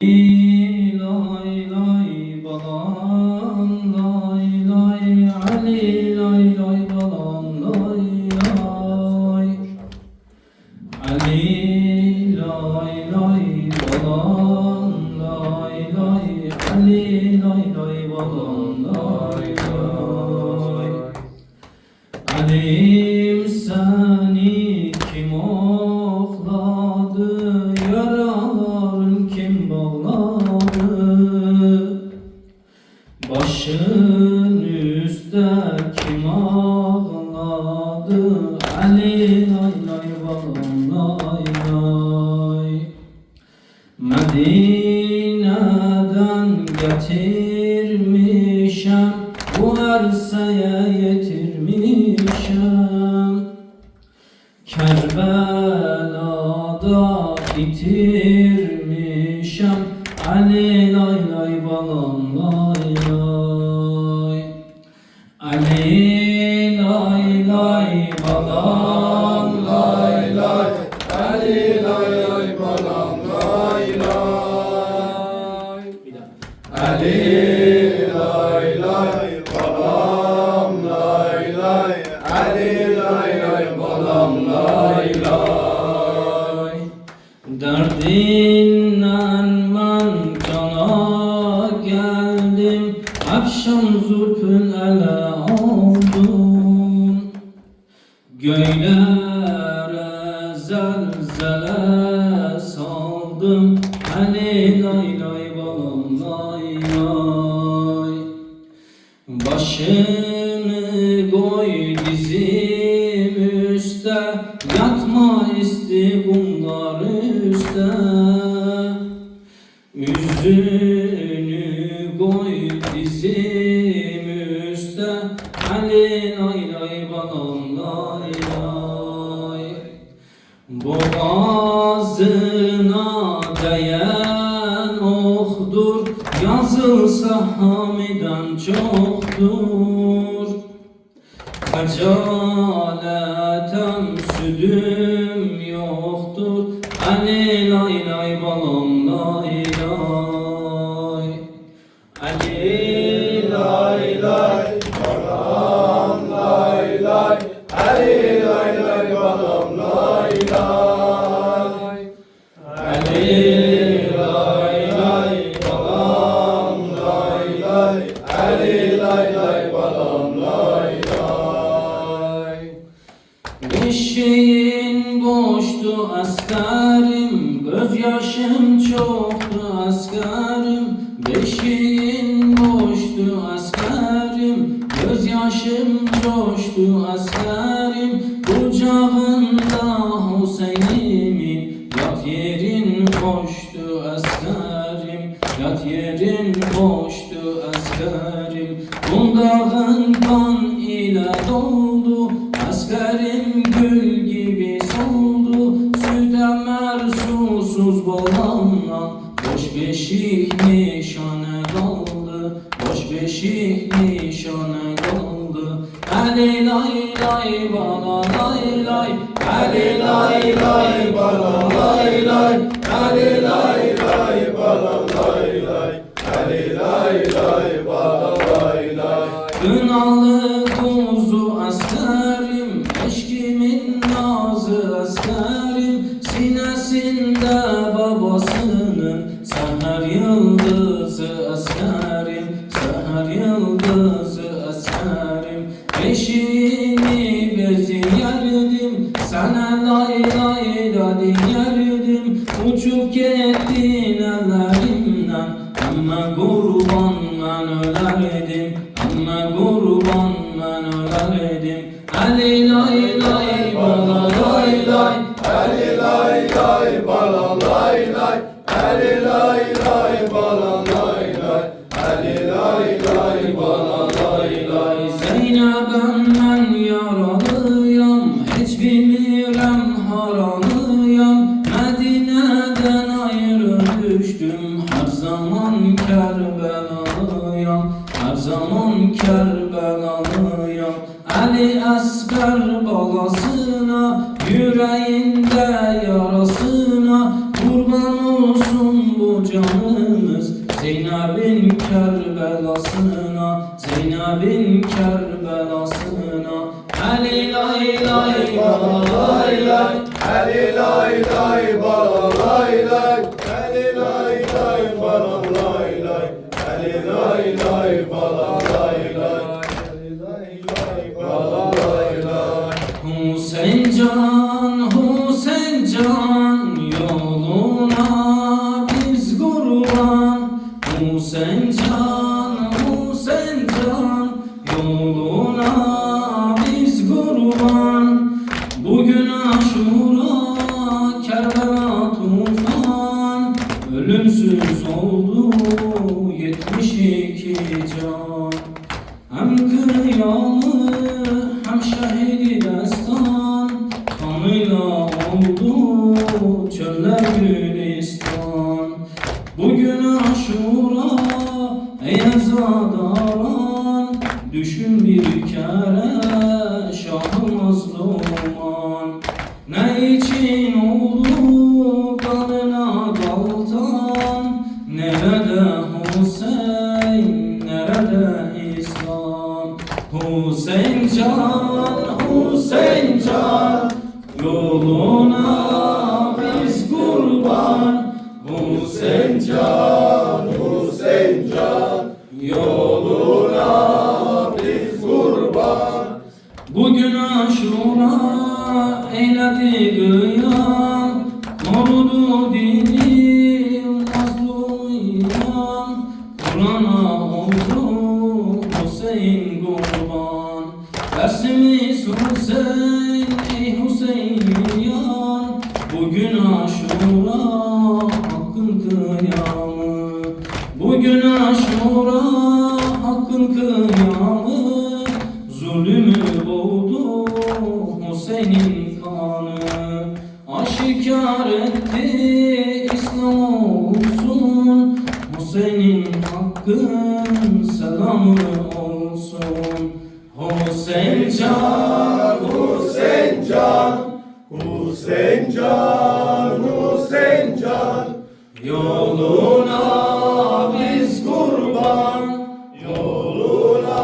Lay lay balam lay lay Ali lay lay balam lay lay Ali lay lay balam lay lay Ali lay lay balam lay lay Alim seni kim okladı yaraların kim bağladı başın üstte kim ağladı Ali lay lay balam lay lay Medine'den getirmişem bu erseye yetirmişem Kerbela'da bitirmişem Ali lay lay balam lay lay Ali lay lay balam lay lay Ali lay lay balam lay lay Ali lay lay balam lay lay Ali lay lay balam lay lay Derdinden ben cana geldim Akşam zülfün ele aldım Göylere zelzele saldım Ali lay lay balam lay lay Başını koy dizim üste Yatma isti bunlar üste Yüzünü koy dizim üste Ali lay lay balam lay lay Boğazına değen okdur Yazılsa hamiden çoktur Hecaletem südüm yoktur Ali lay lay balam lay lay Ali lay lay balam lay lay Ali lay lay balam lay lay Ali lay lay balam lay lay Ali lay lay balam lay lay Eşeğin boştu askerim Gözyaşım çoktu askerim Beşiğin boştu askerim Gözyaşım coştu askerim Kucağında Hüseyin'imin Yat yerin hoştu askerim Yat yerin hoştu askerim Kundağın kan ile doldu Askerim gül gibi soldu Süt emer susuz balamla Boş beşik nişane kaldı Boş beşik nişane kaldı Ali lay lay bala lay lay Ali lay lay bala lay lay Ali lay lay bala lay lay Ali lay lay bala lay lay Kınalı kuzu askerim Eşkimin nazı askerim Sinesinde babasının Seher yıldızı askerim Seher yıldızı askerim Eşiğini beziyerdim Sana lay lay da diyerdim Uçup gittin ellerimden Ama kurban ben ölerdim Ama kurban ben ölerdim Ali lay lay bala lay lay Ali lay lay bala lay lay Ali lay lay bala lay lay Ali lay lay bala lay lay Zeynep'im ben yaralıyam Hiç bilmirem haranıyam Medine'den ayrı düştüm Her zaman Kerbelalıyam Her zaman Kerbelalıyam Ali Asgar balasına Yüreğinde yarasına kurban olsun bu canı Zeynep'in Kerbelasına, Zeynep'in Kerbelasına. Ali lay lay bala lay lay, Ali lay lay bala lay lay, Ali lay lay bala lay lay, Ali lay lay bala lay lay, Ali lay lay bala lay lay. Hüseyin can, Hüseyin can, yoluna biz kurban. Hüseyin can, Hüseyin can, yoluna biz kurban. Bugün Aşura, Kerbela tufan, ölümsüz oldu 72 can. Hem kıyalı hem şehidi destan, kanıyla oldu çöller Gülistan. Bugün Aşura ey ezadaran, düşün bir kere Şah-ı Mazluman. Ne için oldu kanına galtan, nerede Hüseyin, nerede İslam? Hüseyin can, Hüseyin can, yoluna biz kurban. Hüseyin can, Hüseyin can, yoluna biz kurban. bugün Aşura eyledi kıyam, korudu dini mazlum iman. Kur'an'a oldu Hüseyin kurban. Dersimiz Hüseyin, ey Hüseyin yan. Bugün Aşura hakkın kıyamı. Bugün Aşura hakkın kıyamı. Zulümü boğdu Hüseyin'in kanı. Aşikar etti İslam olsun, Hüseyin'in hakkın selamı olsun. Hüseyin can, Hüseyin can, Hüseyin can, Hüseyin can, yoluna biz kurban. yoluna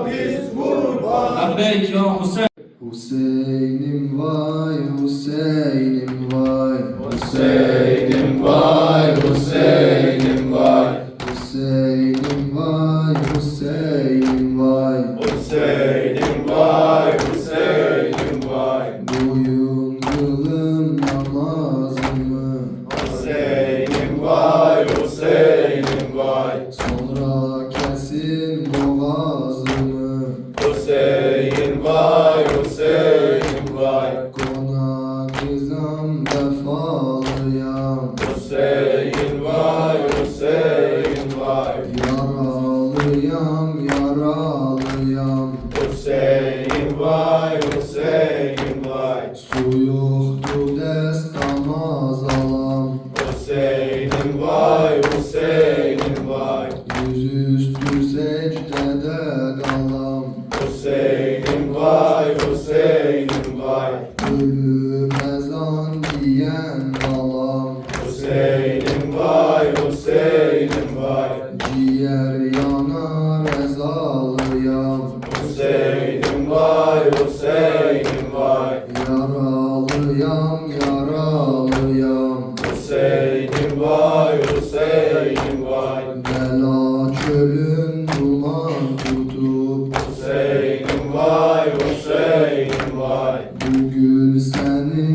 biz kurban. Lebbeyk ya Hüseyin. Hüseyin'im vay, Hüseyin'im vay, Hüseyin'im vay, Hüseyin'im vay, Hüseyin'im vay, Hüseyin'im vay. Hüseyin'im vay, Hüseyin'im vay, Boyun kılım namazımı, Hüseyin'im vay, Hüseyin'im vay, sonra kesin boğazımı. Hüseyin vay, Hüseyin vay, Konak nizam vefalıyam, Hüseyin vay, Hüseyin vay, yaralıyam, yaralıyam. Hüseyin vay, Hüseyin vay, Su yoktu destamaz alam, Hüseyin vay, Hüseyin vay, yüzüstü secdede kalam. Hüseyin vay, Hüseyin vay, Ölüm ezan diyen balam, Hüseyin vay, Hüseyin vay, ciğer yanar ezalıyam. Hüseyin vay, Hüseyin vay, Yaralıyam, yaralıyam. Hüseyin vay, Hüseyin vay, Bela çölün duman tutup, Hüseyin vay, Hüseyin vay, bu gül seni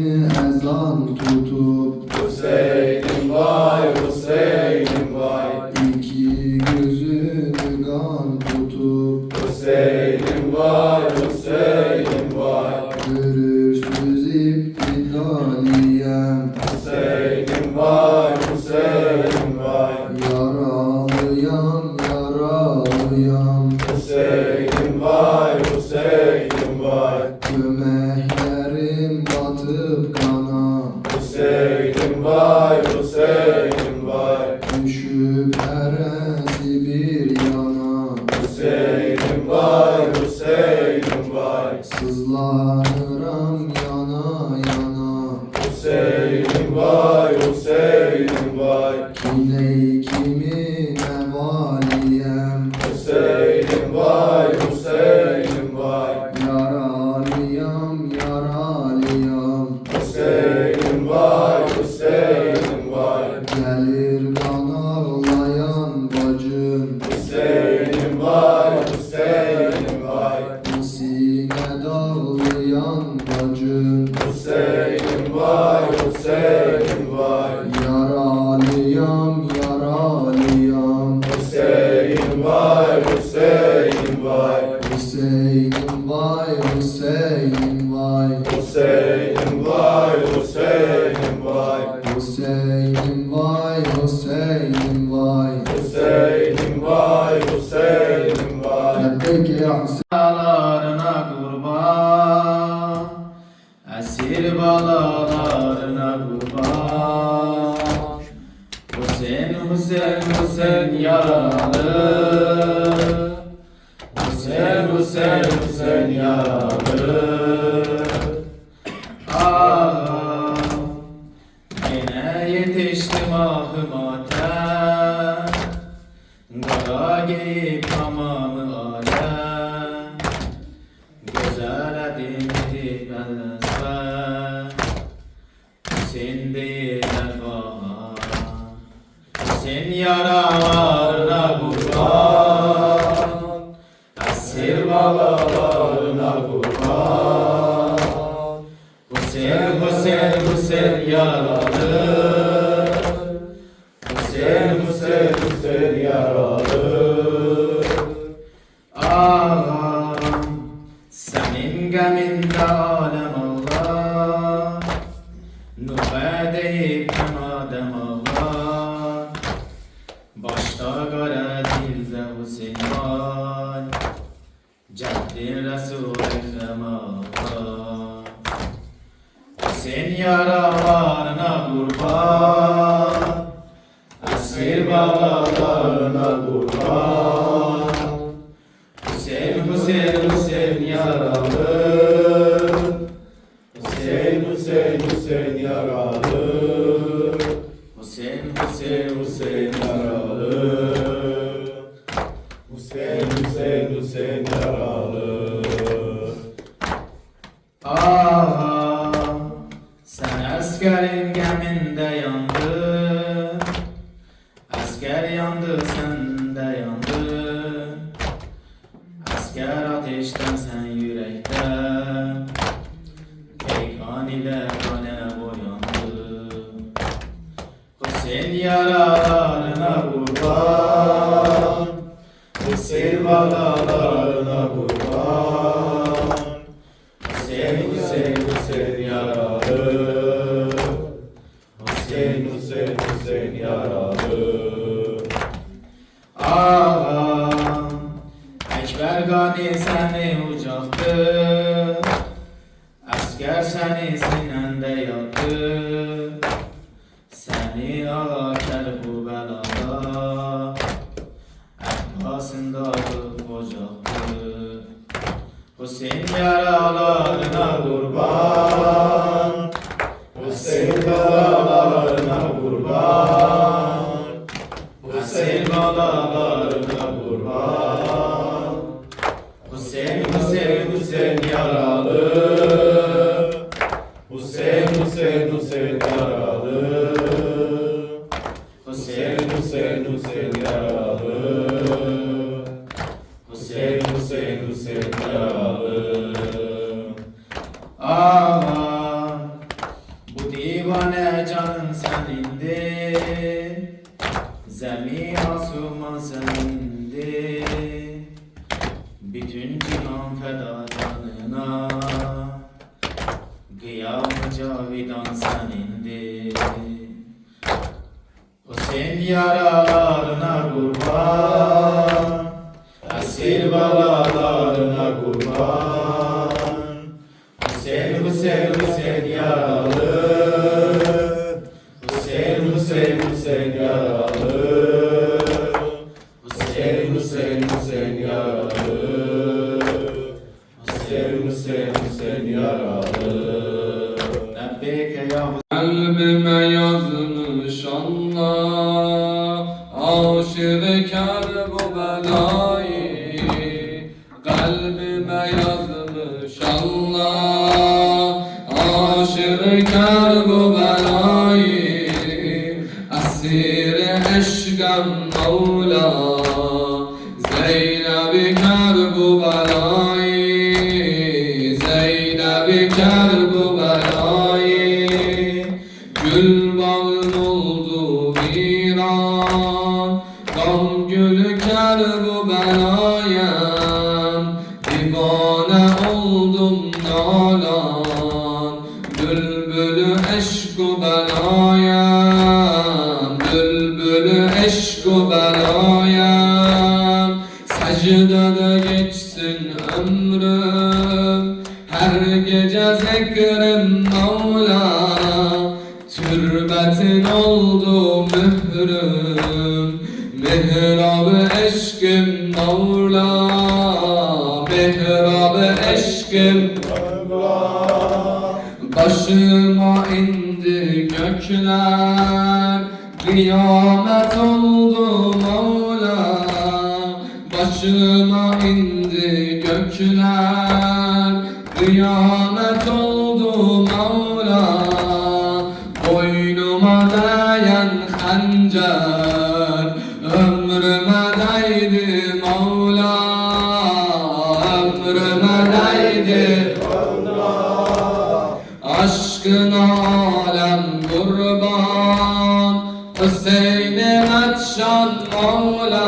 ezan tutup. Hüseyin vay, Hüseyin vay, İki gözünü kan tutup, Hüseyin vay, Hüseyin vay, görürsüz iptidaliyem. Hüseyin vay, Hüseyin vay, Yaralıyam, yaralıyam. Hüseyin vay, Hüseyin vay, Gömeklerim batıp kana, Hüseyin vay, Hüseyin vay, düşüp heresi bir yana. Hüseyin vay, Hüseyin vay, Sızlanıram yana yana. Hüseyin vay, Hüseyin vay, Kiney kimine valiyem Hüseyin'im vay, Hüseyin'im vay. Yaralıyam yaralıyam Hüseyin'im vay, Hüseyin'im vay. Gelir kan ağlayan bacım Hüseyin'im vay, Hüseyin'im vay. Sine dağlayan bacım Hüseyin'im vay, Hüseyin'im vay. Yaralıyam yaralıyam Hüseyin vay, Hüseyin vay. Hüseyin'im vay Hüseyin vay Hüseyin vay, Hüseyin vay. Hüseyin'im vay Hüseyin vay Hüseyin vay, Hüseyin vay. Lebbeyk ya Hüseyin Balalarına kurban, esir balalarına kurban. Hüseyin, Hüseyin, Hüseyin yaralı. Hüseyin, Hüseyin, Hüseyin yaralı. Ah, yine yetiştim ahımata. Kara giyip tamamı alem. Güzel edildi benzer. Hüseyin değiller bana. Hüseyin yaralarına kurban. Esir babalarına kurban. Hüseyin, Hüseyin, Hüseyin yaralı. Hüseyin, Hüseyin, Hüseyin yaralı. Ağam, senin geminde alem Allah. Nuh deyip Adem Allah. Başta kara dilde Hüseyin var. Ceddin Resul Ekrem Allah. Hüseyin yaralarına kurban. Esir babalarına kurban. Hüseyin, Hüseyin, Hüseyin yaralı. Hüseyin, Hüseyin, Hüseyin yaralı. Hüseyin, Hüseyin, Hüseyin yaralı. Hüseyin, Hüseyin, Hüseyin yaralı. Ah, sen askerin geminde yandın. Asker yandı, sen de yandın. Asker ateşten, sen yürekten. Peykan ile kane boyandı. Hüseyin yaralarına kurban. Hüseyin balalarına kurban. Hüseyin, Hüseyin, Hüseyin yaralı. Hüseyin, Hüseyin, Hüseyin yaralı. Ağam, Ekber Gani seni ucaktı. Asker seni sinende yattı. Seni ağa bu belada. Abbas'ında ocaktı. Hüseyin yaralarına kurban. Hüseyin yaralarına kurban. Hüseyin balalarına kurban. Hüseyin, Hüseyin, Hüseyin yaralı. Hüseyin, Hüseyin, Hüseyin yaralı. Hüseyin, Hüseyin, Hüseyin yaralı. Hüseyin, Hüseyin, Hüseyin yaralı. Ağam, bu divane canın senindi. Zemin asuman senindi. Bütün cihan feda canına. Kıyam-ı cavidan senindi. Hüseyin yaralarına kurban. Esir balalarına kurban. Hüseyin, Hüseyin, Hüseyin yaralı. Hüseyin, Hüseyin, Hüseyin yaralı. Hüseyin, Hüseyin, Hüseyin yaralı. Hüseyin, Hüseyin, Hüseyin yaralı. Lebbeyke ya Kalbime yazmış Allah aşık Kerbelayı kalbime yazmış Allah. Aşık Kerbelayı esir eşkım Mevla. Zeynep-i Kerbelayı, Zeynep-i Kerbelayı gül bağın oldu viran. Gam gülü Kerbelayı divane oldum nalan. Bülbülü eşk-ı belayım, bülbülü eşk-ı belayım. Secdede geçsin ömrüm, her gece zikrim Mevla. Türbetin oldu mührüm, mihrab-ı eşkim Mevla. Mihrab-ı eşkim başıma indi gökler, kıyamet oldu Mevla. Başıma indi gökler, kıyamet oldu Mevla. Boynuma değen hancer, ömrüme değdi Mevla. Ömrüme değdi aşkına alem kurban. Hüseyin-i Etşan Mevla.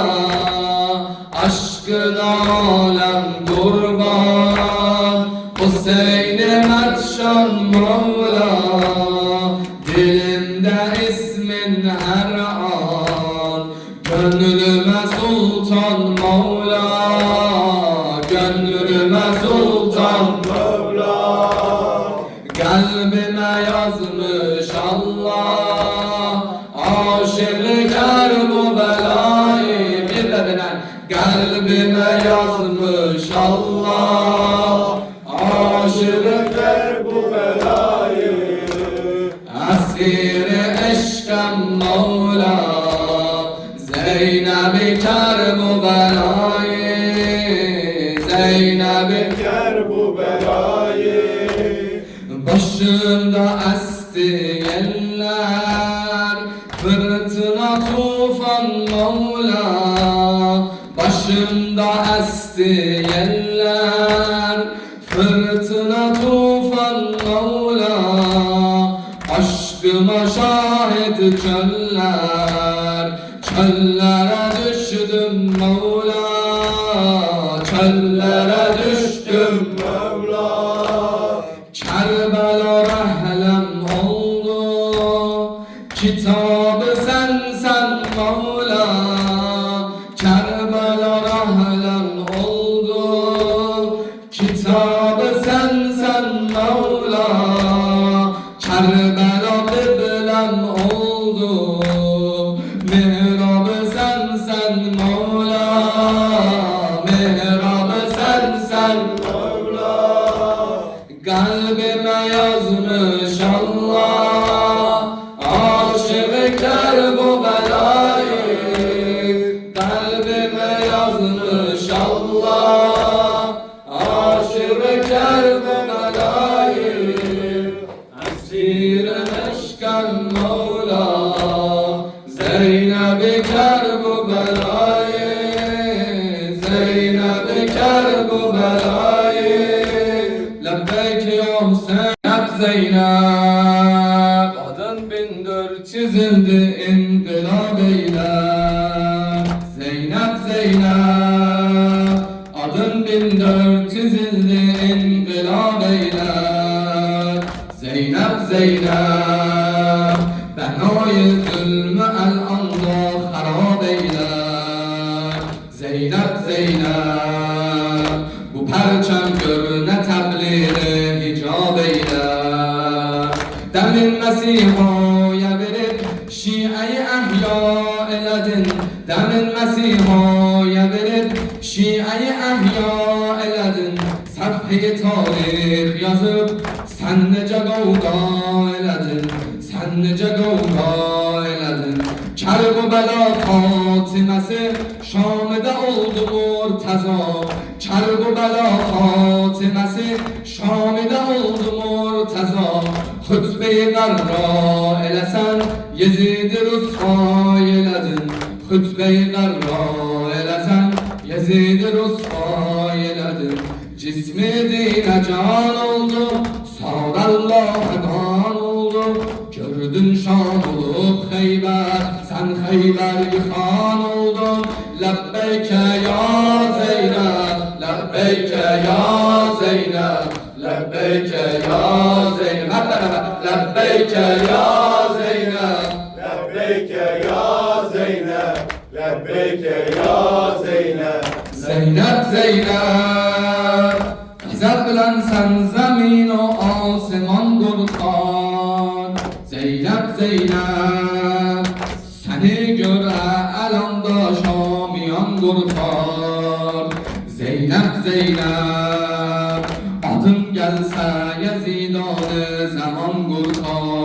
Aşkına alem kurban. Hüseyin-i Etşan Mevla. Dilimde ismin her an, gönlüme sultan Mevla. Gönlüme sultan Mevla. Kalbime yazmış Allah. Aşık Kerbelayı bir de binen. Kalbime yazmış Allah. Aşık Kerbelayı esir-i eşkım Mevla. Zeynep-i Kerbelayı, Zeynep-i Kerbelayı başımda esti yeller, fırtına tufan Mevla. Başımda esti yeller, fırtına tufan Mevla. Aşkıma şahit çöller, çöllere düştüm Mevla. Çöllere düştüm Mevla. Kerbela rehlem oldu, kitabı sen Mevla. Kerbela rehlem oldu, kitabı sen Mevla. Kerbela kıblem oldu, mihrabı sen Mevla. Mihrabı sen Mevla. kalbime yazmış Allah. Aşık Kerbelayı kalbime yazmış Allah. Aşık Kerbelayı esir eşkım Mevla. Zeynep-i Kerbelayı, Zeynep-i Kerbelayı. Lebbeyk ya Hüseyin Zeynep. Adın 1400 çizildi inkılap eyle. Zeynep Zeynep. Adın 1400 çizildi inkılap eyle. Zeynep Zeynep. Benayı zulmü el anda harap eyle. Zeynep Zeynep. Bu perçem görüne tebliğ hicab eyle. Demin Mesiha'ya verip Şii-i ehya eledin. Demin Mesiha'ya verip Şii-i ehya eledin. Safhe-i tarih yazıp sen nece gavga eledin. Sen nece gavga eledin. Kerb-ı Kerbela Fatimesi Şam'da oldu murtaza. Kerbela Fatimesi Şam'da oldu murtaza. Hutbe-i qarra eləsən Yezid-i rüsva elədin. Hutbe-i qarra eləsən Yezid-i rüsva elədin. Cismi dinə can oldu, sağdallah qan oldu. Gördün şan olub Xeybər, sən Xeybər yıxan oldun. Ləbbeyke ya Zeynəb, ləbbeyke ya Zeynəb, ləbbeyke ya Zeynəb, ləbbeyke ya Zeynəb. Lebbeyke ya Zeynep, lebbeyke ya Zeynep. Zeynep, Zeynep, gazab bilen sen zemin o asman kurtar. Zeynep, Zeynep, seni göre elanda şamiyan kurtar. Zeynep, Zeynep, adın gelse Yezidanı zaman kurtar.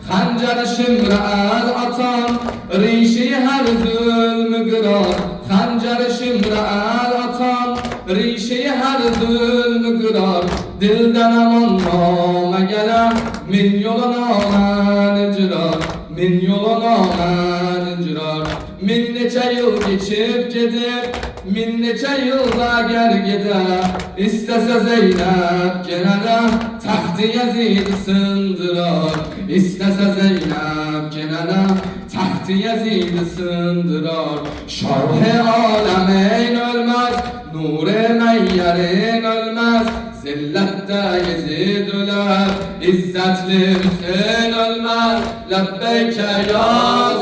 Xəncər şimrə əl atan, rişi hər zulmü qırar. Xəncər şimrə əl atan, rişi hər zulmü qırar. Dildən aman namə gələn, min yola namən icrar. Min yola namən icrar. Min neçə yıl geçib gedib, min neçə yılda gəl gedə. İstəsə Zeynəb genə də taxtı Yezid sındırar. İstəsə Zeynəb genə də taxtı Yezid sındırar. Şah-ı aləmin ölməz, nur-i məyyərin ölməz. Zillətdə Yezid ölər, İzzətli Hüseyin ölməz. Ləbbeyke ya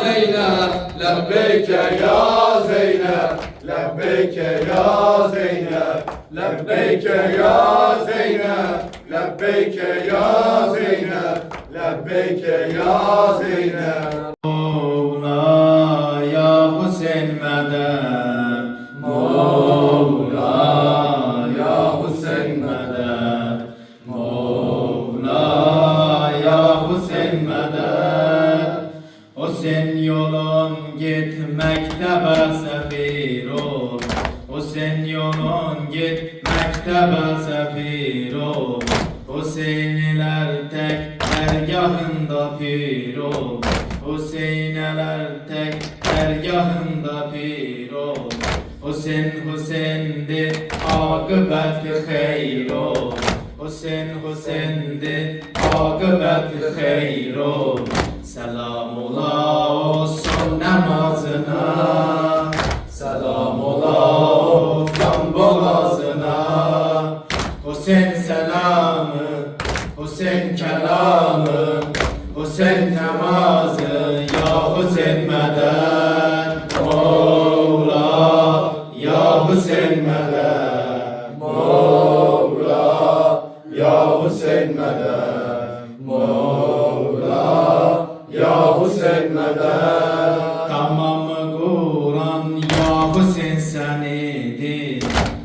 Zeynəb, Lebbeyke ya Zeynep, lebbeyke ya Zeynep, lebbeyke ya Zeynep, lebbeyke ya Zeynep, lebbeyke ya Zeynep. Mevla ya Hüseyin meded. Mevla ya Hüseyin meded. Mevla ya Hüseyin meded. O sen yolun git mektebe sefir ol. O sen yolun git mektebe sefir ol. Hüseyniler tek dergahında pir ol. Hüseyniler tek dergahında pir ol. Hüseyin Hüseyin'dir akıbeti hayır ol. Hüseyin Hüseyin'dir akıbeti hayır ol. Selam ola olsun namazına, selam ola olsun boğazına. Hüseyin selamı, Hüseyin kelamı, Hüseyin namazı, ya Hüseyin meded. Mevla, ya Hüseyin meded. Mevla ya Hüseyin meded. Mevla ya Hüseyin meded. Tamamı Kur'an ya Hüseyin senidir.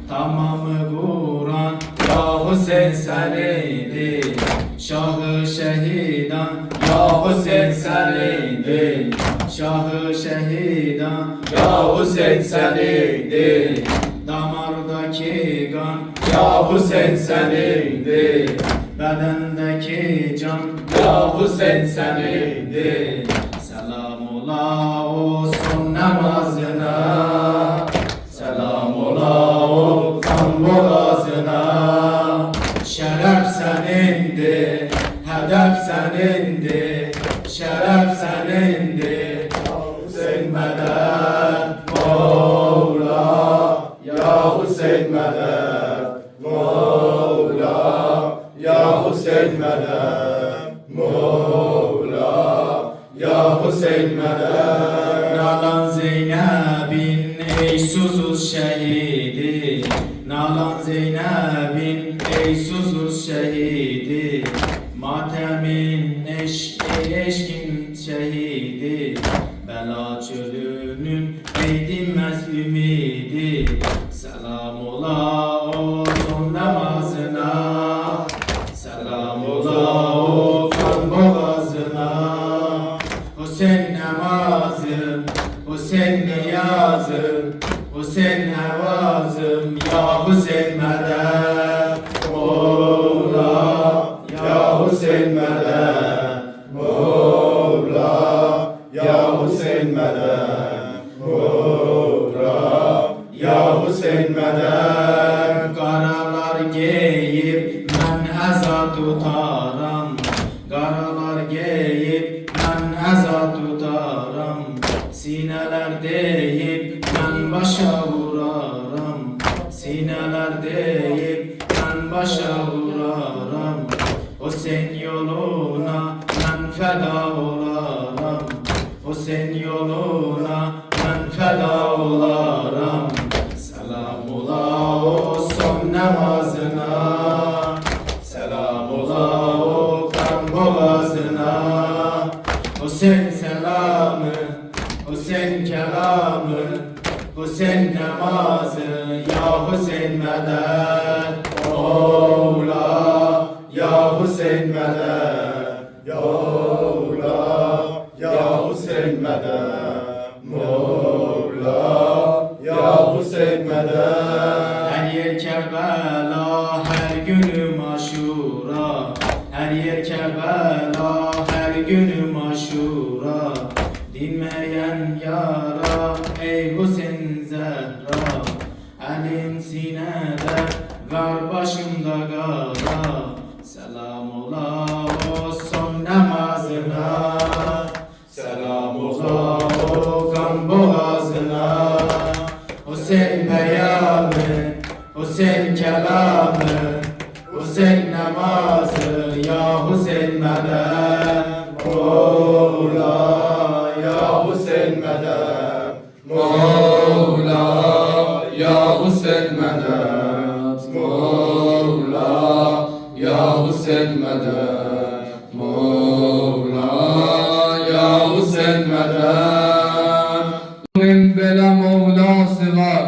Tamamı Kur'an ya Hüseyin senidir. Şahı şehidan ya Hüseyin senidir. Şahı şehidan ya Hüseyin senidir. Damardaki kan ya Hüseyin senindir. Bedendeki can ya Hüseyin senindir. Selam ola olsun namazına, selam ola olsun boğazına. Şeref senindir, hedef senindir, şeref senindir. Hüseyin meded. Mevla ya Hüseyin meded. Mevla ya Hüseyin meded. Mevla ya Hüseyin meded. Nalan Zeynep'in ey susuz şehidi. Nalan Zeynep'in ey susuz şehidi. Matemin eşkin şehidi. Bela çölünün eğdilmez ümidi. Selam ola olsun namazına, selam ola olsun boğazına. Hüseyin namazı Hüseyin niyazım, Hüseyin hevazım, ya Hüseyin medet. Mevla ya Hüseyin medet. Mevla ya Hüseyin medet. Mevla ya Hüseyin medet. Qaralar geyib mən əza tutaram, qaralar geyib mən əza tutaram, sinələr deyib mən başa vuraram, sinələr deyib mən başa vuraram, Hüseyin yoluna mən fəda olaram, Hüseyin yoluna mən fəda olaram. Selam ola olsun namazına, selam ola o kan boğazına. Hüseyin selamı, Hüseyin kelamı, Hüseyin namazı, ya Hüseyin medet. Mevla ya Hüseyin medet. Mevla ya Hüseyin medet. Mevla ya Hüseyin medet. Her yer Kerbela, her günüm Aşura. Her yer Kerbela, her günüm Aşura. Dinmeyen yara, ey Hüseyin Zehra. Elim sinede, ver başımda gara. Selam ola olsun namazına, selam ola o kan boğazına. Hüseyin beyanı, Hüseyin kelamı, Hüseyin namazı, ya Hüseyin medet. Mevla ya Hüseyin medet. Mevla ya Hüseyin medet. Mevla ya Hüseyin medet. Mevla ya Hüseyin medet. Min bela Mevlası var.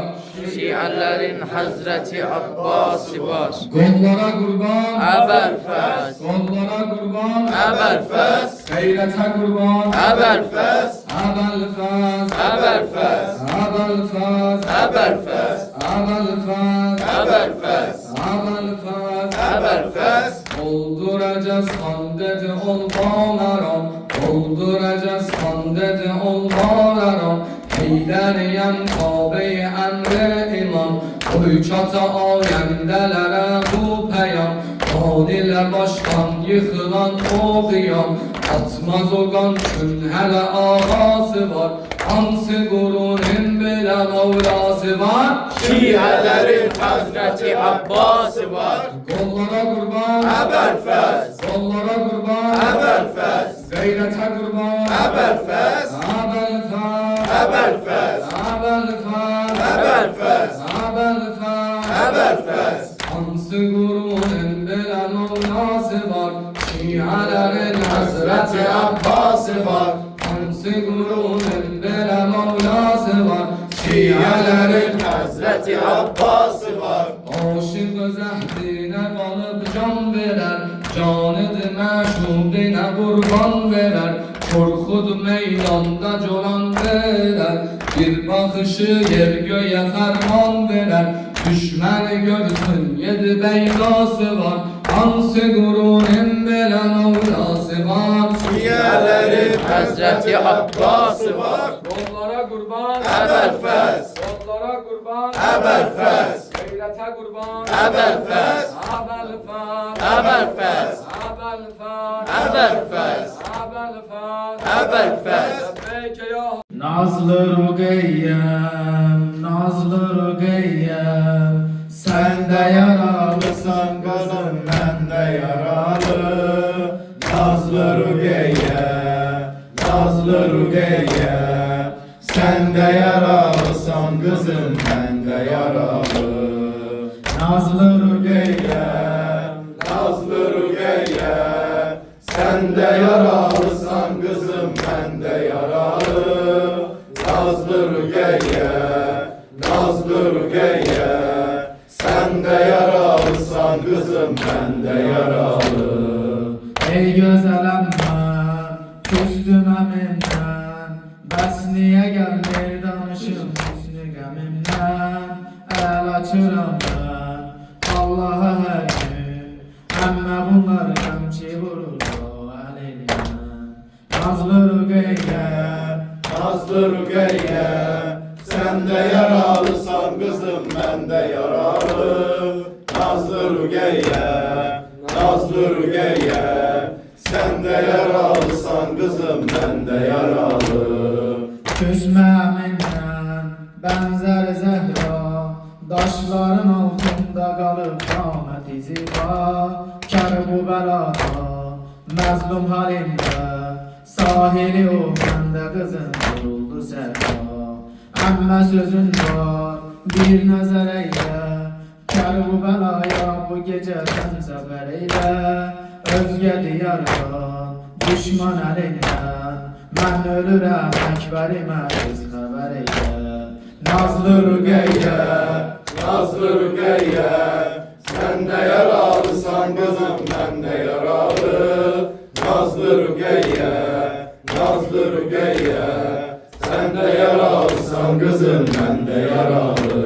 Şiaların Hazreti Abbas'ı var. Kollara kurban, Eberfes, kollara kurban, Eberfes, gayrete kurban, Eberfes, Ebelfes, Eberfes, Ebelfes, Eberfes, Ebelfes, Eberfes, Ebelfes, Eberfes. Olduracağız kan dedi ol bağlaram, olduracağız kan dedi ol bağlaram. Heyderiyen Kabe-i emre imam, oy çata ayendelere bu peyam. Kaniler baştan yıkılan o kıyam, atmaz o gancın hele ağası var. Hansı gurunun bile Mevlası var. Şiaların Hazreti Abbas'ı var. Kollara kurban, Eberfes, kollara kurban, Eberfes, gayrete kurban, Eberfes, Ebelfes, Eberfes, Ebelfes, Eberfes, Ebelfes, Eberfes. Hansı gurunun bile Mevlası var. Şiaların Hazreti Abbas'ı var. Hansı gurunun bile Mevlası var. Şiaların Hazreti Abbas'ı var. aşık zehdine kalıp can verer. Canıdı meşhudine kurban verer. Korkudu meydanda colan verer. Bir bakışı yer göğe ferman verer. Düşmanı görsün yedi beydası var. Hansı gurunun bile Mevlası var. Şiaların Hazreti Abbas'ı var. Kollara kurban, Eberfes, kollara kurban, Eberfes, gayrete kurban, Eberfes, Ebelfes, Eberfes, Ebelfes, Eberfes, Ebelfes, Eberfes. Lebbeyke ya Nazlı Rugeyyem, Nazlı Rugeyyem, sen de yaralısın kızım, ben de yaralı. Nazlı Rugeyyem, Nazlı Rugeyyem, sen de yaralısın kızım, ben de yaralı. Nazlı Rugeyyem, Nazlı Rugeyyem, sen de yaralısın kızım, ben de yaralı. Nazlı Rugeyyem, Nazlı Rugeyyem, sen de yaralısın kızım, ben de yaralı. ey güzelim ben, küstüm eminten, bes niye geldin de Rüqeyyə, sən də yaralısan qızım, mən də yaralı. Nazlı Rüqeyyə, Nazlı Rüqeyyə, sən də yaralısan qızım, mən də yaralı. Küsme mindən benzer zehra, daşların altında kalıp rahmet izi var. Kar bu belada, məzlum halinde, sahili o məndə kızın vuruldu səhra. Əmmə sözün var, bir nəzər eyle, kar bu belaya bu gece sen səfər eyle. Özgə diyardan, düşman əlindən, mən ölürəm əkbərimə öz xəbər eyle. Nazlı Rüqeyyə, Nazlı Rüqeyyə, sən də yaralısan qızım, mən də yaralı. Nazlı Rüqeyyə, Nazlı Rüqeyyə, sən də yaralısan qızım, mən də yaralı.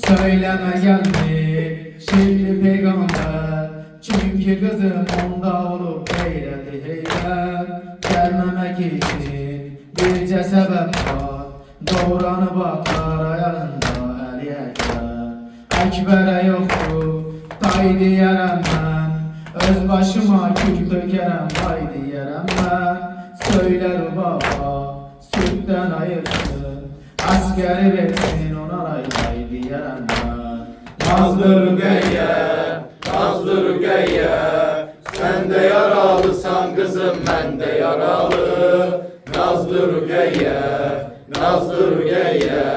Söyleme geldi şimdi peygamber, çünkü kızım onda olup eyledi heyler. Gelmemek için birce sebep var, doğranı baklar ayağında el yekler. Ekber'e yoktu tay diyerem ben, öz başıma kül dökerem vay diyerem ben. Söyler baba sütten ayırsın, askeri versin ona lay lay diyerem ben. Nazlı Rüqeyyə, Nazlı Rüqeyyə, sən də yaralısan qızım, mən də yaralı. Nazlı Rüqeyyə, Nazlı Rüqeyyə,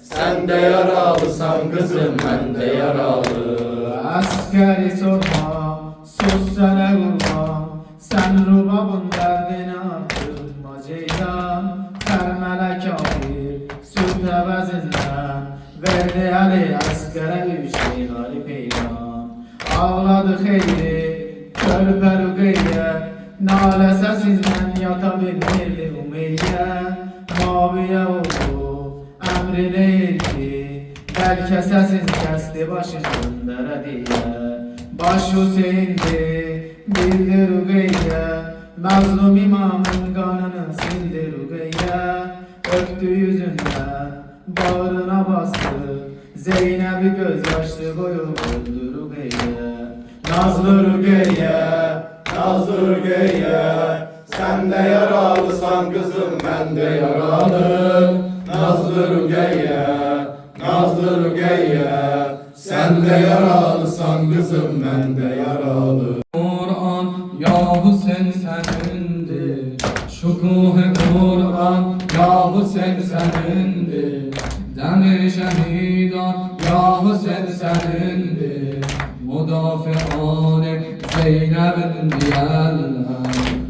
sən də yaralısan qızım, mən də yaralı. Askeri sorma, sus sene kurban, sen rubabın derdini artırma ceylan. Termele kafir, süt evezinden, verdi Ali askere üç şeyleri peydan. Ağladı xeyri, körpe Rüqeyyə, nale sesinden yatabilmirdi Umeyyə. Maviye oldu, emri değil ki, belki sesiz kesti başını göndere diye. Baş Hüseyin'di, bildi Rüqeyyə, mazlum imamın kanını sildi Rüqeyyə. Öptü yüzünden, bağrına bastı, Zeynep'i gözyaşlı koyup öldü Rüqeyyə. Nazlı Rüqeyyə, Nazlı Rüqeyyə, sən də yaralısan qızım, mən də yaralı. Nazlı Rüqeyyə, Nazlı Rüqeyyə, sən də yaralısan qızım, mən də yaralı. Kur'an ya Hüseyin senindir. Şukuh Kur'an ya Hüseyin senindir. Demir şehidan ya Hüseyin senindir. Müdafian Zeynep'in diyenler,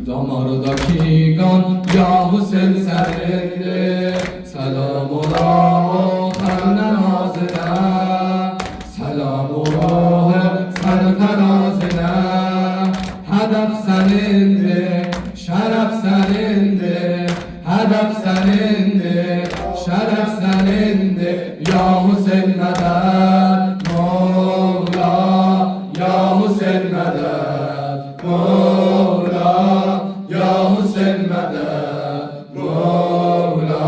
damardaki kan ya Hüseyin senindir. Selam ola o karne nazile, selam ola sen terazine. Hedef senindir, şeref senindir. Hedef senindir, şeref senindir. Ya Hüseyin medet, Mevla. Ya Hüseyin medet, Mevla. Ya Hüseyin medet, Mevla.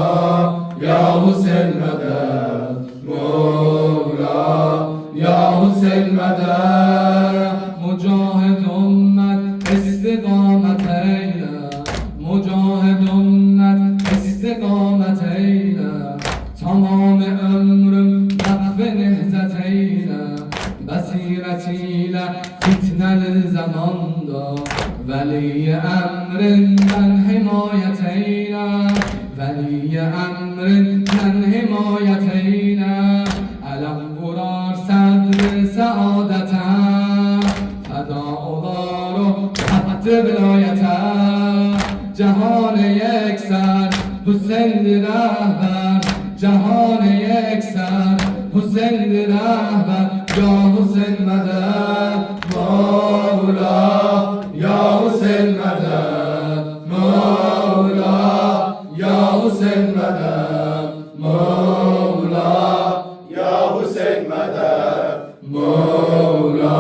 Ya Hüseyin medet, Mevla. Ya Hüseyin medet. Mücahid ümmet istikamet eyle, mücahid ümmet istikamet eyle. Tamam ömrüm vakfe nehzet eyle, besiretiyle fitneli zamanda. Veli emrinden himayet eyle, veli emrinden himayet eyle. Alem vurar sadr saadete, feda olar o hattı vilayete. Cehan yekser Hüseyin'dir rehber, cehan yekser Hüseyin'dir rehber. Ya Hüseyin medet, Mevla. Ya Hüseyin medet, Mevla. Ya Hüseyin medet, Mevla. Ya Hüseyin medet, Mevla.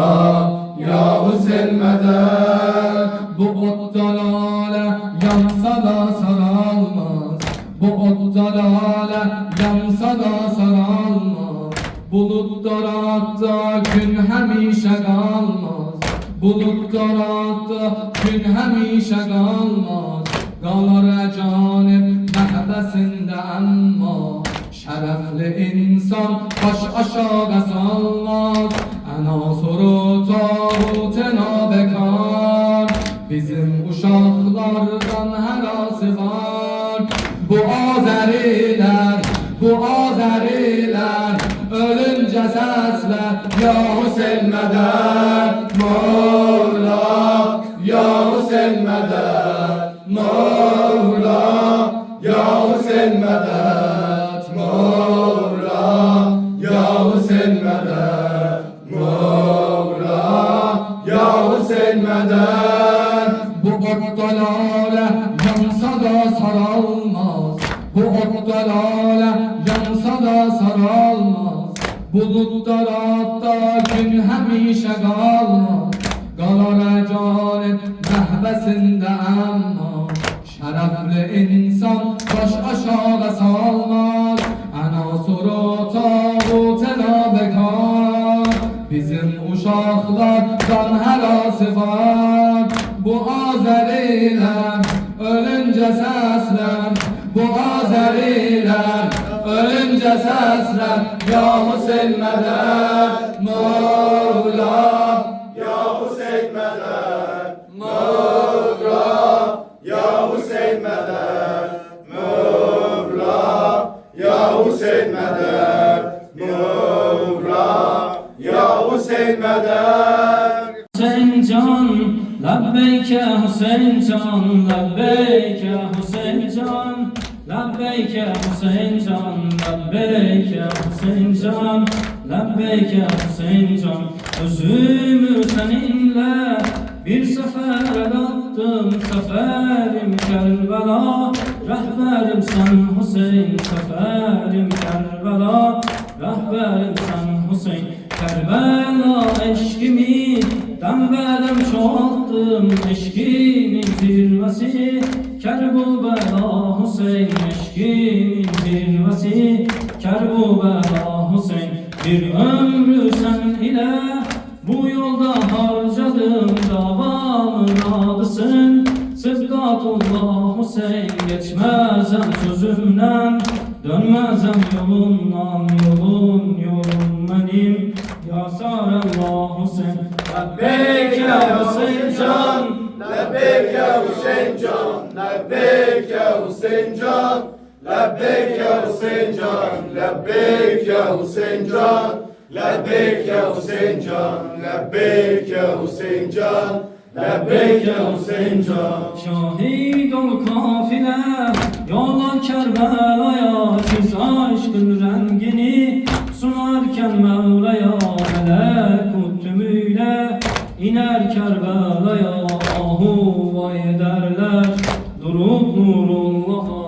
Ya Hüseyin medet. Bu ot dalale yansa da sarılmaz, bu ot dalale lale yansa da saralmaz. Bulutlar hatta gün hemişe kalmaz. Bulutlar hatta gün hemişe kalmaz. Qalar canib məhbəsində amma şərəfli insan baş aşağı salmaz. Ənasuru tağutena bekar, bizim uşaqlardan hərası var. Bu Azərilər, bu Azərilər, ölüncə səslər ya Hüseyn mədəd, Mevla ya Hüseyn mədəd, Mevla ya Hüseyn mədəd, Mevla ya Hüseyn mədəd, Mevla ya Hüseyn mədəd. Bu ot lale yansa da saralmaz. Bu ot lale yansa da saralmaz. Bulutlar hatta gün hemişe kalmaz. Qalar canib məhbəsində amma şərəfli insan baş aşağı salmaz. Ənasuru tağutena bekar, bizim uşaqlardan hərası var. Bu Azərilər ölüncə səslər, bu Azərilər ölüncə səslər ya Hüseyn mədəd, Mevla Ya Hüseyn mədəd, Mevla ya Hüseyn mədəd, Mevla ya Hüseyn mədəd, Mevla ya Hüseyn mədəd. Hüseyn can, lebbeyke Hüseyn can, lebbeyke Hüseyn can, lebbeyke Hüseyn can, lebbeyke Hüseyn can, lebbeyke Hüseyn can. Özümü seninle bir sefere attım, seferim Kerbela. Rehberim sen Hüseyin, seferim Kerbela. Rehberim sen Hüseyin, Kerbela eşkimi dembeden çoğalttım. Eşkinin zirvesi Kerbela Hüseyin, eşkinin zirvesi Kerbela Hüseyin. Bir ömrü sen ile bu yolda harcadım, davamın adısın Sıdkatullah Hüseyin. Geçmezem sözümden, dönmezem yolundan. Yolun benim ya Sarallah Hüseyin. Lebbeyk ya Hüseyin can, Lebbeyk ya Hüseyin can, lebbeyk ya Hüseyin can, lebbeyk ya Hüseyin can, lebbeyk ya Hüseyin can, lebbeyk ya Hüseyin can, lebbeyk ya Hüseyin can, lebbeyk ya Hüseyin can. şahit ol kafile, yollar Kerbela'ya. Çiz aşkın rengini sunarken Mevla'ya. Melekut tümüyle iner Kerbela'ya. Ahu vay ederler durup Nurullah'a.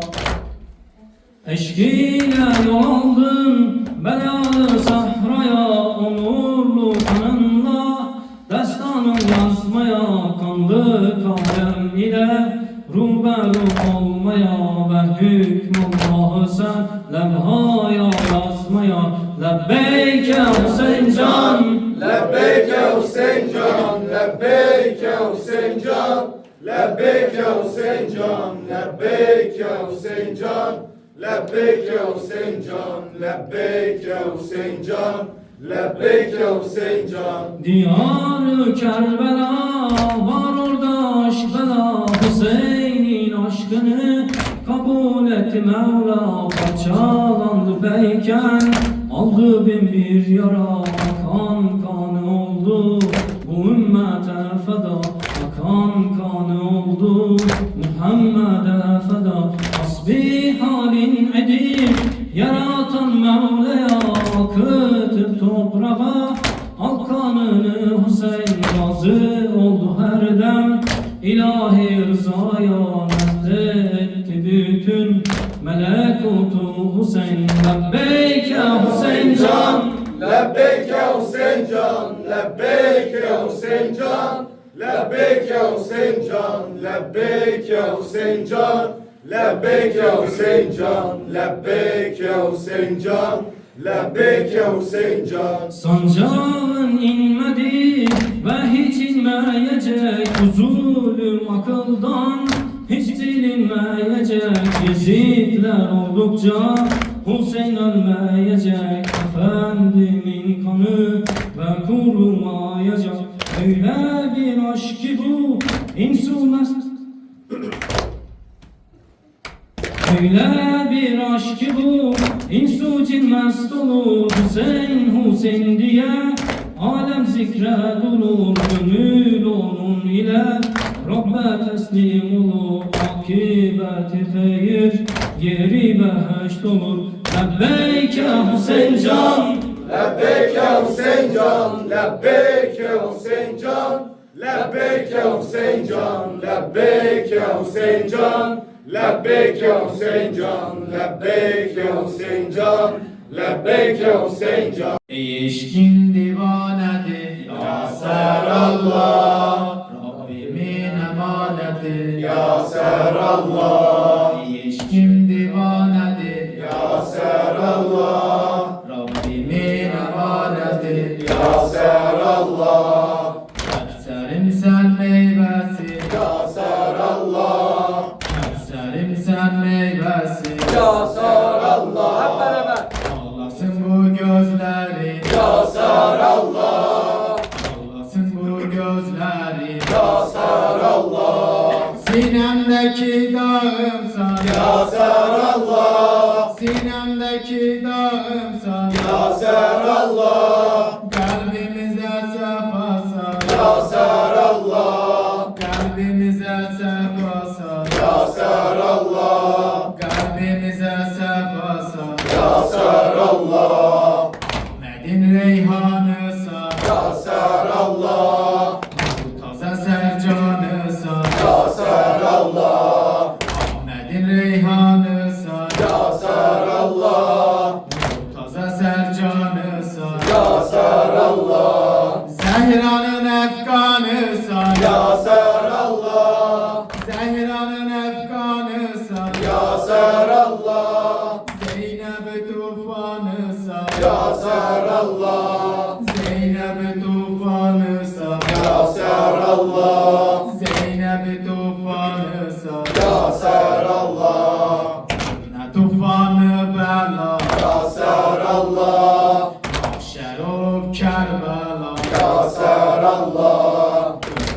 Eşkiyle yol aldın belalı sahraya. Onurlu kanınla destanın yazmaya. Kanlı kalem ile ruberu olmaya. Ve hükmullahı sen levhaya yazmaya. Lebbeyk ya Hüseyin can, Lebbeyk ya Hüseyin can, lebbeyk ya Hüseyin can, lebbeyk ya Hüseyin can, lebbeyk ya Hüseyin can, lebbeyk ya Hüseyin can, lebbeyk ya Hüseyin can, lebbeyk ya Hüseyin can. Diyar-ı Kerbela var orada aşk bela. Hüseyin'in aşkını kabul etti Mevla. Parçalandı beyken aldı bin bir yara. Akan kanı oldu bu ümmete feda. Akan kanı oldu Muhammed'e feda. Hasbi halin edip yaratan Mevla'ya. Akıtıp toprağa al kanını Hüseyin. Razı oldu her dem ilahi rızaya. Nezdetti bütün melekutu Hüseyin. Lebbeyk ya Hüseyin can, Lebbeyk ya Hüseyin can, lebbeyk ya Hüseyin can, lebbeyk ya Hüseyin can, lebbeyk ya Hüseyin can, Lebbeyk ya Hüseyin can, lebbeyk ya Hüseyin can, lebbeyk ya Hüseyin can. Sancağın inmedi ve hiç inmeyecek, bu zulüm akıldan hiç silinmeyecek. Yezidler oldukça Hüseyin ölmeyecek, Efendimin kanı ve kurumayacak. Öyle bir aşk ki bu insulmez. Öyle bir aşk ki bu insu cin mest olur. Hüseyin Hüseyin diye alem zikre durur. Gönül onun ile Rabbe teslim olur. Akibeti hayır yeri beheşt olur. Lebbeyk ya Hüseyin can, Lebbeyk ya Hüseyin can, lebbeyk ya Hüseyin can, lebbeyk ya Hüseyin can, lebbeyk ya Hüseyin can, lebbeyk ya Hüseyin can, lebbeyk ya Hüseyin can, lebbeyk ya Hüseyin can. Ey eşkin divanedir ya Serallah, Rabbimin emaneti Ya Serallah, Ey eşkin divanedir Ya Serallah, Rabbimin emaneti Ya Serallah, Efserim sen meyvesi Ya Serallah, Efserim sen meyvesi Ya Serallah, hep beraber. Ağlasın bu gözlerin Ya Serallah, Ağlasın bu gözlerin Ya Serallah, Sinemdeki dağımsan Ya Serallah, Sinemdeki dağımsan Ya Serallah, Kalbimize sefa sal Ya Serallah, Kalbimize sefa sal Ya Serallah, Kalbimize sefa sal Ya Serallah, Ahmet'in reyhanı sal Ya Serallah, Bu taze sercanı sal Ya Serallah, Ahmet'in reyhanı sal Ya Serallah, Bu taze sercanı sal Ya Serallah, Zehra'nın efkanı sal Ya Serallah, Zehra'nın efkanı sal Ya Serallah, Zeynep tufanı sal Ya Serallah, Zeynep tufanı sal Ya Serallah, Zeynep tufanı sal Ya Serallah, Ne tufanı bela Ya Serallah, Mahşer olup Kerbela Ya Serallah,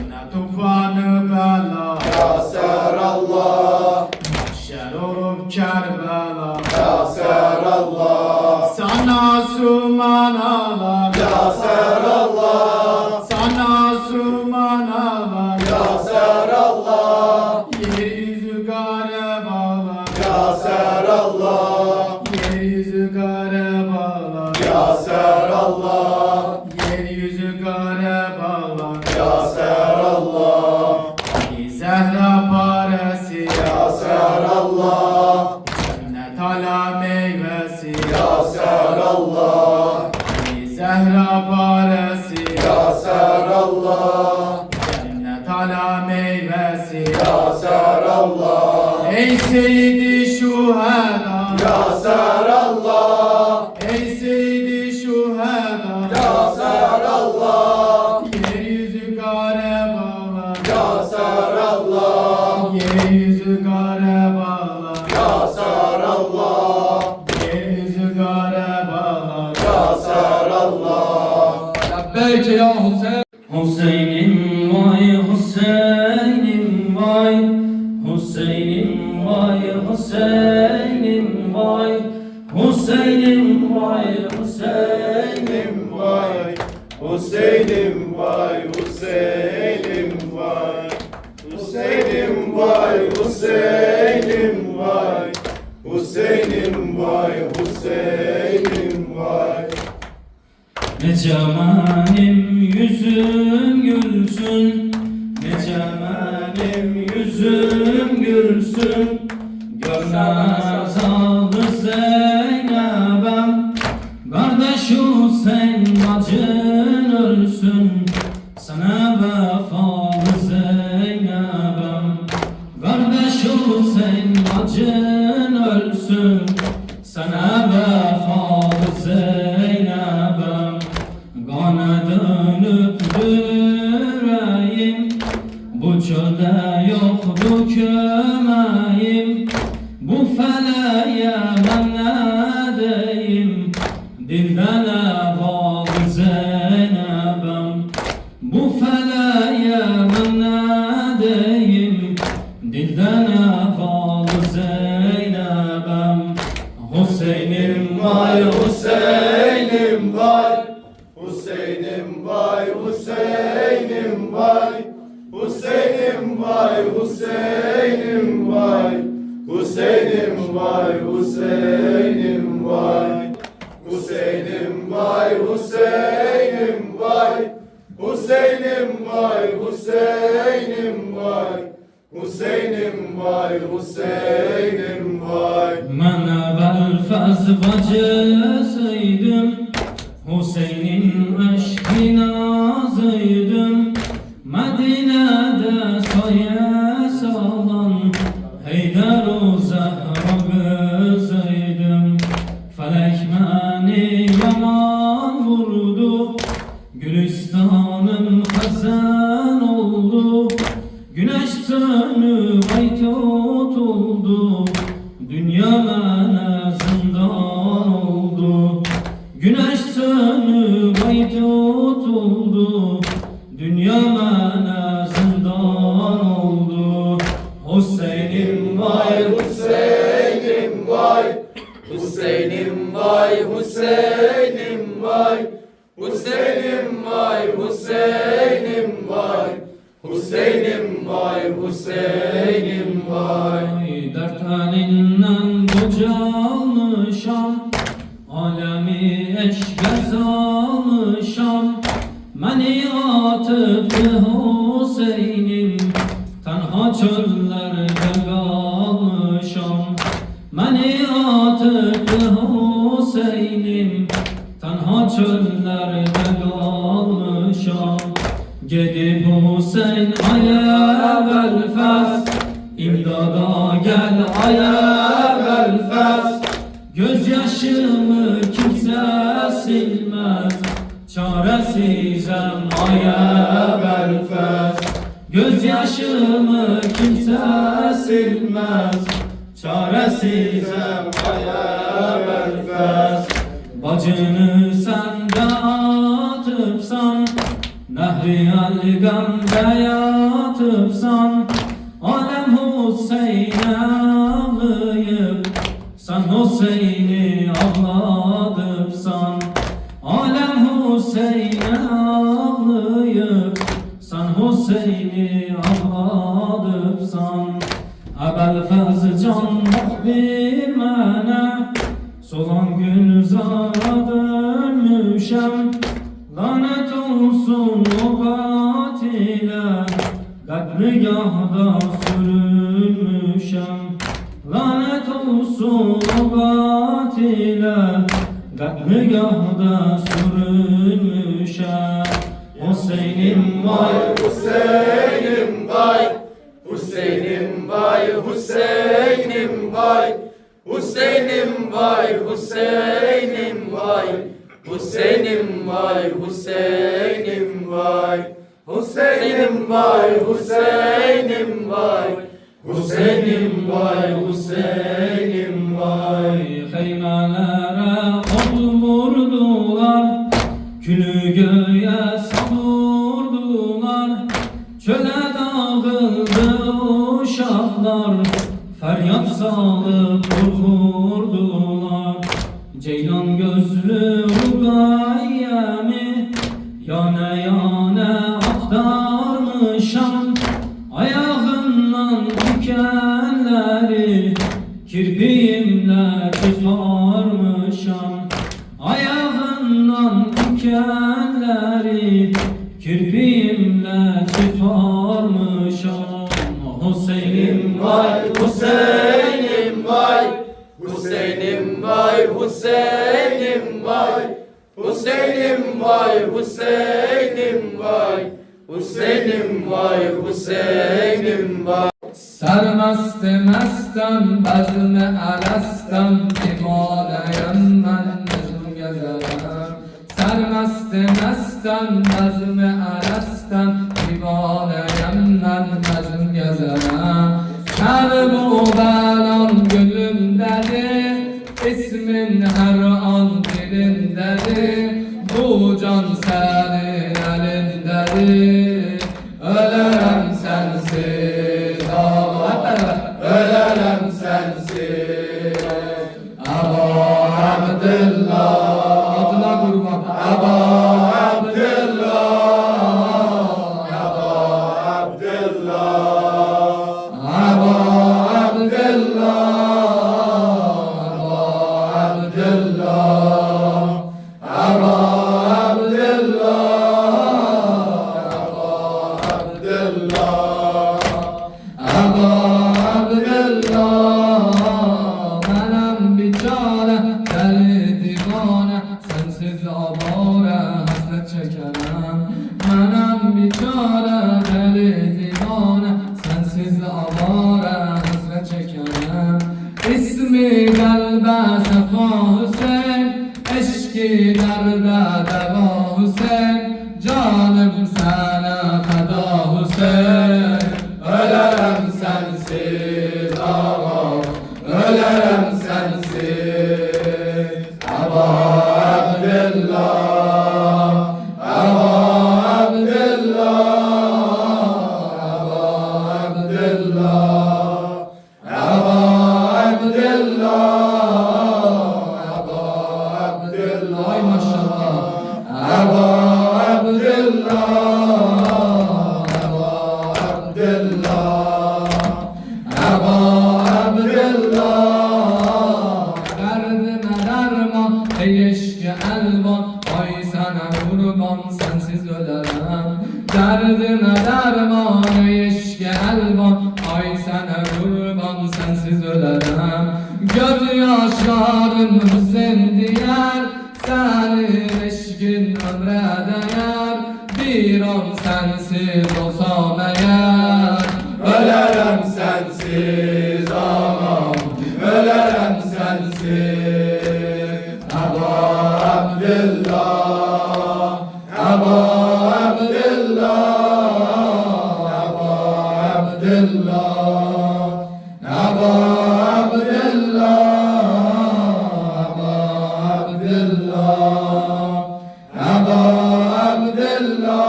Ne tufanı bela Ya Serallah, Mahşer olup Kerbela Ya Serallah, Sana sumanalar Ya Serallah, Sana sumanalar Ya Serallah, Yeryüzü garibalar Ya Serallah, Yeryüzü garibalar Ya Serallah, Yeryüzü garibalar Ya Serallah, Zehra paresi Ya Serallah, Cennet ala meyvesi Ya Serallah, Zehra paresi Ya Serallah, Cennet ala meyvesi Ya Serallah, Ey Seyyidi şuheda Ya Serallah, Ey Seyyidi şuheda Ya Serallah, Yeryüzü garibalar Ya Serallah, Yeryüzü garibalar Ya Serallah, Yeryüzü garibalar Ya Serallah. Lebbeyk ya Hüseyin. Hüseyin'im vay Hüseyin'im vay Hüseyin'im vay Hüseyin'im vay Hüseyin'im vay Hüseyin'im Vay Hüseyin'im vay Hüseyin'im vay Hüseyin'im vay Hüseyin'im vay Hüseyin'im vay Hüseyin'im vay. Ne cemalim yüzüm gülsün Ne cemalim yüzüm gülsün Görmez aldı Zeynep'em Kardeş Hüseyin bacın ölsün Sana vefalı Zeynep'em Kardeş Hüseyin bacın vay Hüseyin'im vay Hüseyin'im vay Hüseyin'im vay Hüseyin'im vay Hüseyin'im vay Hüseyin'im vay Hüseyin'im vay Hüseyin'im vay Hüseyin'im vay Hüseyin'im vay Hüseyin'im vay Hüseyin'im vay Hüseyin'im vay Ben Belfaz bacısıydım, Hüseyin'in aşkı nazıydım. Medine'de sayes alan Heydar-ı Zehra kızıydım. Felek beni yaman vurdu, Gülistanım hazan oldu. Güneş sönüp ay tutuldu, dünya bana zindan oldu. Güneş sönüp ay tutuldu, dünya bana zindan oldu. Hüseyin'im vay Hüseyin'im vay Hüseyin'im vay Hüseyin'im vay Hüseyin'im vay Hüseyin'im vay Hüseyin'im vay Hüseyin'im vay Dert halinden bocalmışam, alemi eşke salmışam. Beni atıptı Hüseyin'im, tenha çöllerde kalmışam. Beni atıptı Hüseyin'im, tenha çöllerde kalmışam. Gedip Hüseyin aya Belfaz, İmdada gel aya Belfaz. Gözyaşımı kimse silmez, çaresizim aya Belfaz. Gözyaşımı kimse silmez, çaresizim aya Belfaz. Bacını sen de atıpsan, Nehri Algam'da yatıpsan, Alem Hüseyin'e ağlayıp, Sen Hüseyin'i ağladıpsan. Alem Hüseyin'e ağlayıp, Sen Hüseyin'i ağladıpsan. Belfaz can muhbir mənə, Solan gülzara dönmüşəm. Lanet olsun o qatilə, Qədrigahda sürülmüşəm. Lanet olsun o qatilə, Qədrigahda sürülmüşəm. Hüseyin'im vay Hüseyin'im vay Hüseyin'im vay Hüseyin'im vay Hüseyin'im vay Hüseyin'im vay Hüseyin'im vay Hüseyin'im vay Hüseyin'im vay Hüseyin'im vay Hüseyin'im vay Hüseyin'im vay Xeymelere od vurdular, Külü göğe savurdular. Çöle dağıldı uşaklar, Feryat salıp vurdular. Ceylan gözlü Rugayyemi, Yana yana aktarmışam. Ayağından dikenleri, Kirpiğimle çıkarmışam. Ayağından dikenleri, Kirpiğimle çıkarmışam. Hüseyin'im vay Hüseyin'im vay Hüseyin'im vay Hüseyin'im vay Hüseyin'im vay Hüseyin'im vay Hüseyin'im vay Hüseyin'im vay Sermest mestem bezme elestem Dimadeyem ben mecnun gezerim Sermest mestem bezme elestem Dimadeyem ben mecnun gezerim Her bu belam gülümdedir İsmin her an dilindedir Bu can senin elindedir Ölemem sensiz Ölemem sensiz Ebu Abdülkadir Abdullah, adına kurban. Aba Abdullah, Aba Abdullah, Aba Abdullah, Aba Abdullah, Aba Abdullah, benim biçare deli divane, sensiz avare hasret çekenem. Benim biçare deli divane, sensiz avare hasret çekenem. İsmi kalbe sefa Hüseyin, eşki derde deva Hüseyin, canım sana feda Hüseyin. Ölerem sensiz ağam, ölerem sensiz. Aba Abdullah, Aba Abdullah, Aba Abdullah, Aba Abdullah, Aba Abdullah, Ay maşallah. Aba Abdullah, Aba Abdullah, Aba Abdullah. Derdime derman, ey eşki elvan, ay sana kurban, sensiz ölemem. Derdime derman, ey eşki elvan, ay sana kurban, sensiz ölemem. Gözyaşların Hüseyin diyer, senin eşkin ömre değer. Bir an sensiz olsam eğer, Ölerem sensiz ağam, ölerem sensiz. Aba Abdullah, Aba Abdullah, Aba Abdullah, Aba Abdullah, Aba Abdullah, Aba Abdullah.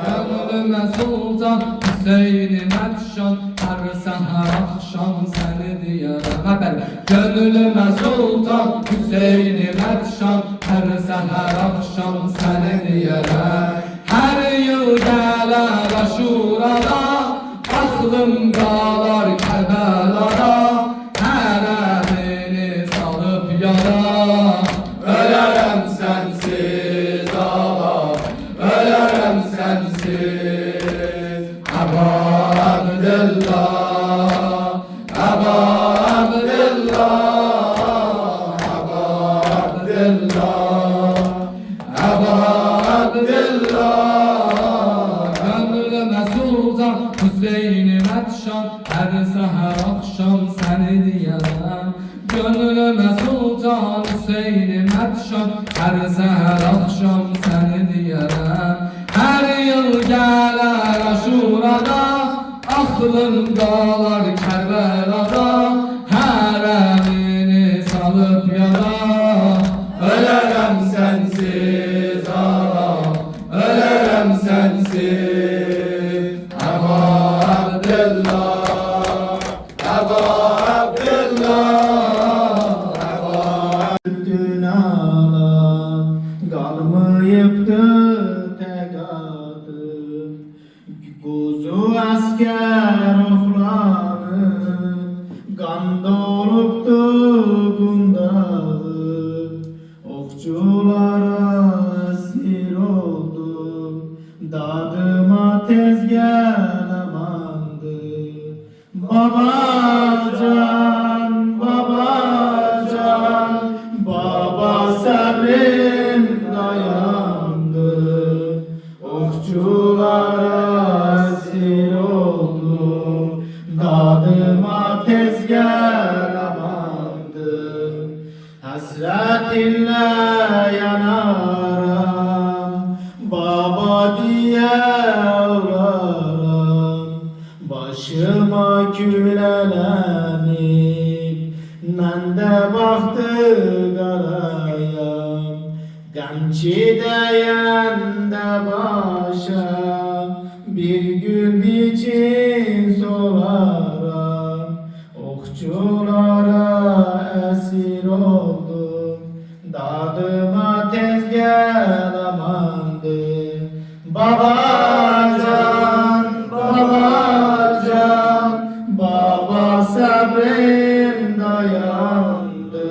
Gönlüme sultan Hüseyin'im akşam, her seher akşam seni diyarım. Haber. Gönlüme sultan Hüseyin'im akşam, her seher akşam seni diyarım. Her yıl gelir Aşura'da, aklım kalar Kerbela'da. Her beni salıp yara, Ölerem sensiz ağam, ölerem sensiz. Aba Abdullah, Aba Abdullah, Aba Abdullah, Aba Abdullah. Gönlüme sultan Hüseyin'im akşam, her seher akşam seni diyarım. Gönlüme sultan Hüseyin'im akşam, her seher akşam seni diyarım. Her yıl gelir Aşura'da, aklım dağlar Kerbela'da. Her emini salıp yara, Ölerem sensiz ağam, ölerem sensiz. Aba Abdullah, Aba Abdullah, Aba Dünalar kalmayıptı tek adı. Kuzu asker oflanıp kan doluptu kundağı. Okçulara esir oldum, dadıma tezgah amandı. Babacan, babacan, baba sabrim dayandı. Okçulara esir oldum, dadıma tezgah amandı. Hasretinle yanaram, baba diye ağlarım. Başıma külelenip, mən də baktı qarayam. Qəmçi dəyəndə başa, bir gül biçin solaram. Okçulara esir oldum, dadıma tezgah amandı. Babacan, babacan, baba sabrım dayandı.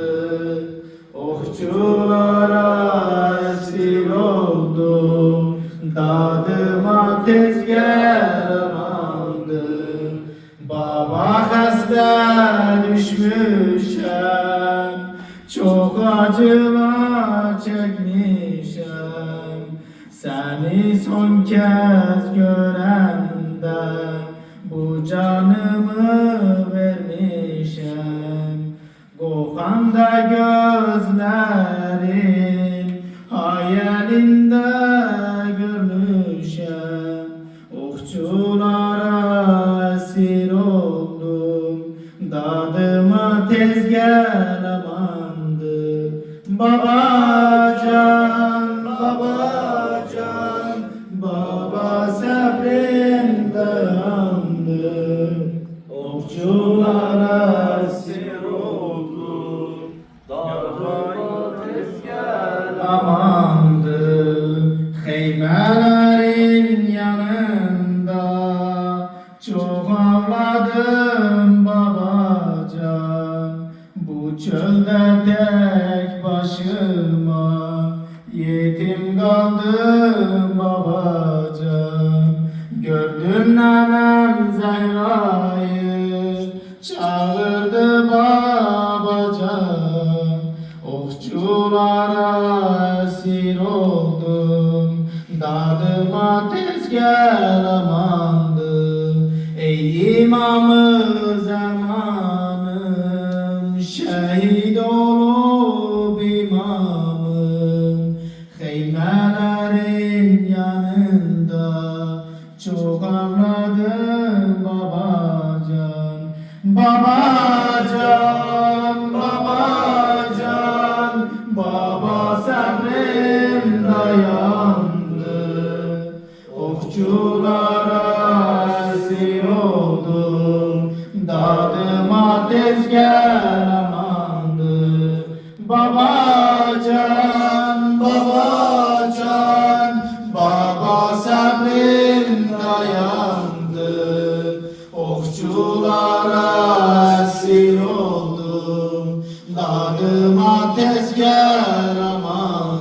Okçulara esir oldum, dadıma tezgah amandı. Baba hasta düşmüşem, çok acılar çekmişem. Seni son kez görende bu canımı vermişem. Kokanda gözlerin hayalinde görmüşem. Okçulara esir oldum, dadıma tezgah amandı. Babacan, babacan, baba sabrım dayandı. Okçulara esir oldum, dadıma tezgah amandı. Heymelerin yanında çok ağladım babacan. Bu çölde tek başıma yetim kaldım babacan. Gördüm nenem Zehra'yı çağırdı babacan. Okçulara esir oldum, dadıma tezgah amandı. Ey imamı zamanım, şehit olup imamım. Heymelerin yanında çok ağladım babacan. Babacan, babacan, baba sabrım dayandı. Okçulara esir oldum, dadıma tezgah amandı. Babacan, babacan, baba sabrım dayandı. Okçulara esir oldum, dadıma tezgah amandı.